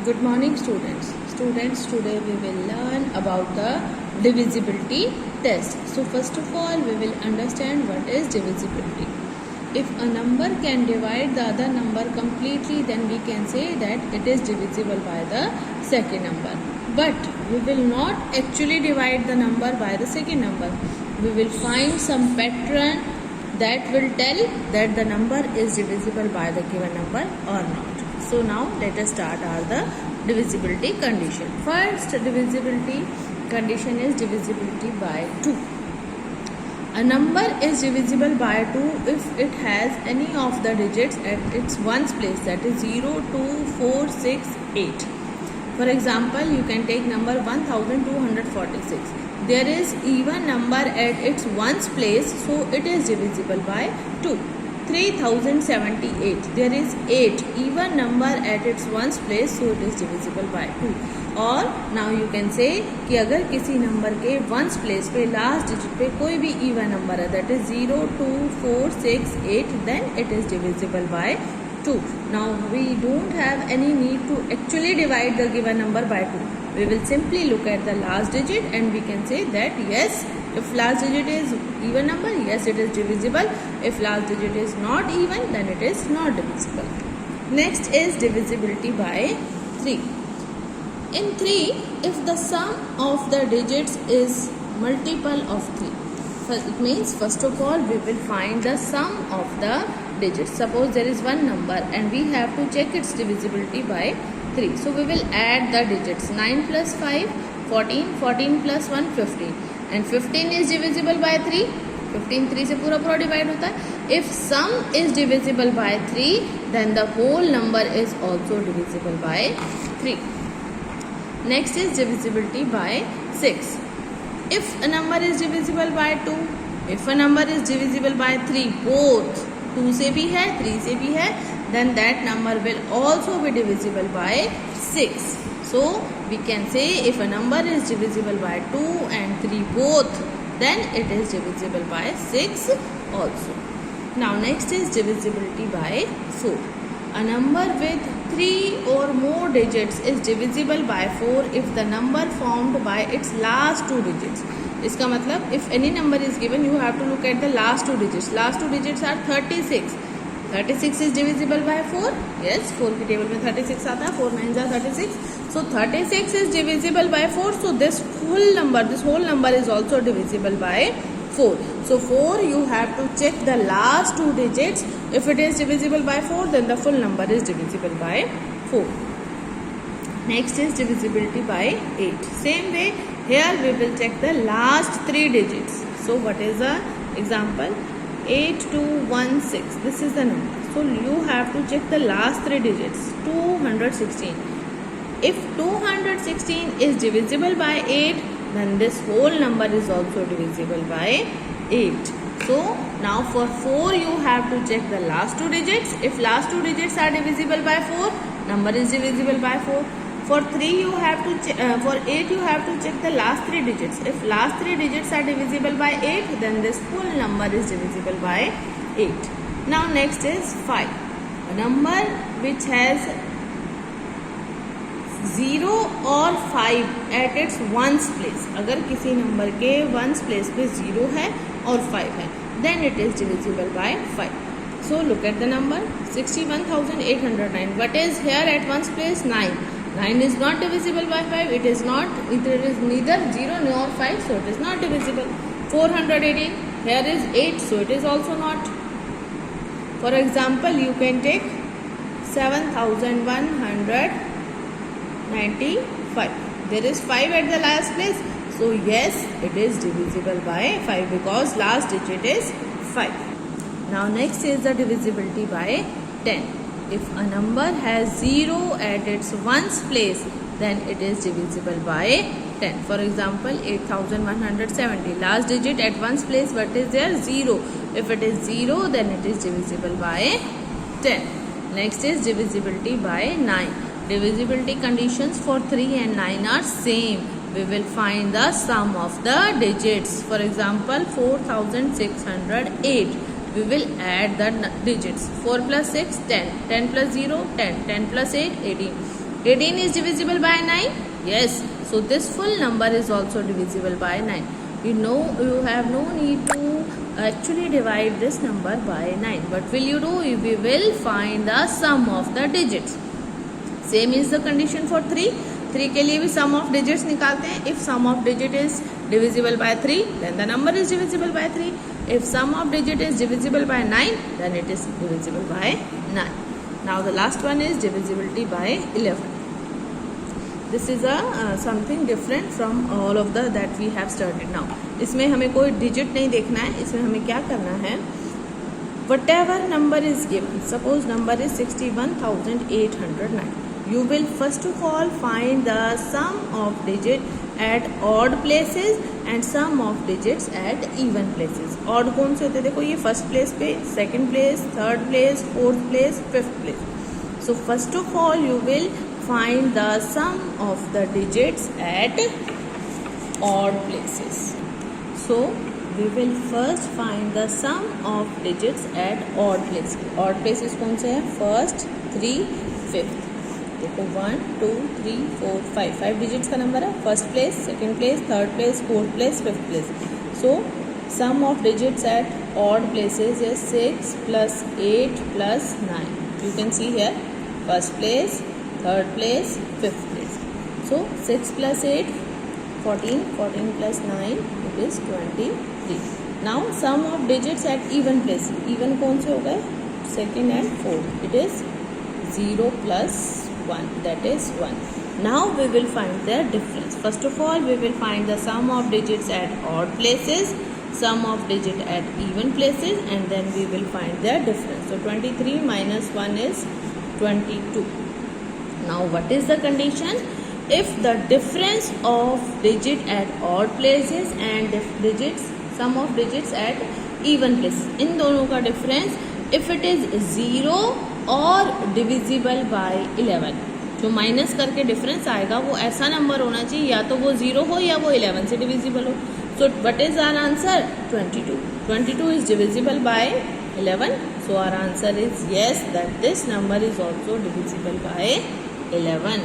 Good morning students. Today we will learn about the divisibility test. So first of all we will understand what is divisibility. If a number can divide the other number completely, then we can say that it is divisible by the second number. But we will not actually divide the number by the second number. We will find some pattern that will tell that the number is divisible by the given number or not. So now let us start the divisibility condition. First divisibility condition is divisibility by 2. A number is divisible by 2 if it has any of the digits at its ones place, that is 0, 2, 4, 6, 8. For example, you can take number 1246. There is even number at its ones place, so it is divisible by 2. 3078. There is 8 even number at its ones place, so it is divisible by 2. और now you can say कि अगर किसी number के ones place पे last digit पे कोई भी even number है, that is 0, 2, 4, 6, 8, then it is divisible by 2. Now we don't have any need to actually divide the given number by 2. We will simply look at the last digit and we can say that yes, if last digit is even number, yes, it is divisible. If last digit is not even, then it is not divisible. Next is divisibility by 3. In 3, if the sum of the digits is multiple of 3, it means first of all we will find the sum of the digits. Suppose there is one number and we have to check its divisibility by 3. So we will add the digits. 9 plus 5, 14, 14 plus 1, 15. And 15 is divisible by 3. 15 3 से पूरा divide होता है. If sum is divisible by 3, then the whole number is also divisible by 3. Next is divisibility by 6. If a number is divisible by 2, if a number is divisible by 3, both 2 से भी है 3 से भी है, then that number will also be divisible by 6. So we can say if a number is divisible by 2 and 3 both, then it is divisible by 6 also. Now next is divisibility by 4. A number with 3 or more digits is divisible by 4 if the number formed by its last 2 digits. इसका मतलब if any number is given, you have to look at the last 2 digits. Last 2 digits are 36. 36 is divisible by 4. Yes, 4 की table में 36 आता है. 4 9s are 36. So 36 is divisible by 4. So this whole number is also divisible by 4. So 4 you have to check the last 2 digits. If it is divisible by 4, then the full number is divisible by 4. Next is divisibility by 8. Same way, here we will check the last 3 digits. So what is the example? 8216. This is the number. So you have to check the last 3 digits. 216. If 216 is divisible by 8, then this whole number is also divisible by 8. So now for 4 you have to check the last 2 digits. If last 2 digits are divisible by 4, number is divisible by 4. For 3 you have to for 8 you have to check the last 3 digits. If last 3 digits are divisible by 8, then this full number is divisible by 8. Now next is 5. A number which has 0 or 5 at its ones place. अगर किसी number के ones place पे 0 है और 5 है, then it is divisible by 5. So look at the number 61,809. What is here at ones place? 9. 9 is not divisible by 5. It is not. It is neither 0 nor 5, so it is not divisible. 418. Here is 8, so it is also not. For example, you can take 7,195. There is 5 at the last place, so yes, it is divisible by 5 because last digit is 5. Now next is the divisibility by 10. If a number has 0 at its ones place, then it is divisible by 10. For example, 8170. Last digit at ones place, what is there? 0. If it is 0, then it is divisible by 10. Next is divisibility by 9. Divisibility conditions for 3 and 9 are same. We will find the sum of the digits. For example, 4608. We will add the digits. 4 plus 6, 10. 10 plus 0, 10. 10 plus 8, 18. 18 is divisible by 9. Yes. So this full number is also divisible by 9. You know, you have no need to actually divide this number by 9. What will you do? We will find the sum of the digits. Same is the condition for 3. 3 के लिए भी sum of digits निकालते हैं. If sum of digit is divisible by 3, then the number is divisible by 3. If sum of digit is divisible by 9, then it is divisible by 9. Now the last one is divisibility by 11. This is a something different from all of the that we have studied now. इसमें हमें कोई digit नहीं देखना है. इसमें हमें क्या करना है? Whatever number is given, suppose number is 61,809. You will first of all find the sum of digit at odd places and sum of digits at even places. Odd कौन से होते हैं? देखो ये first place पे, second place, third place, fourth place, fifth place. So first of all you will find the sum of the digits at odd places. So we will first find the sum of digits at odd places. Odd places कौन से हैं? First, 3, 5th. देखो 1, 2, 3, 4, 5. 5 digits का number है. First place, second place, third place, fourth place, fifth place. So sum of digits at odd places is 6 plus 8 plus 9. You can see here first place, third place, fifth place. So 6 plus 8, 14. 14 plus 9, it is 23. Now sum of digits at even places. Even कौन से हो गए? Second and fourth. It is 0 plus 1, that is 1. Now we will find their difference. First of all we will find the sum of digits at odd places, sum of digit at even places, and then we will find their difference. So 23 minus 1 is 22. Now what is the condition? If the difference of digit at odd places and sum of digits at even places, इन दोनों का difference if it is 0 और divisible by 11, जो minus करके difference आएगा वो ऐसा number होना चाहिए या तो वो 0 हो या वो 11 से डिविजिबल हो. So what is our answer? 22. 22 is divisible by 11. So our answer is yes, that this number is also divisible by 11.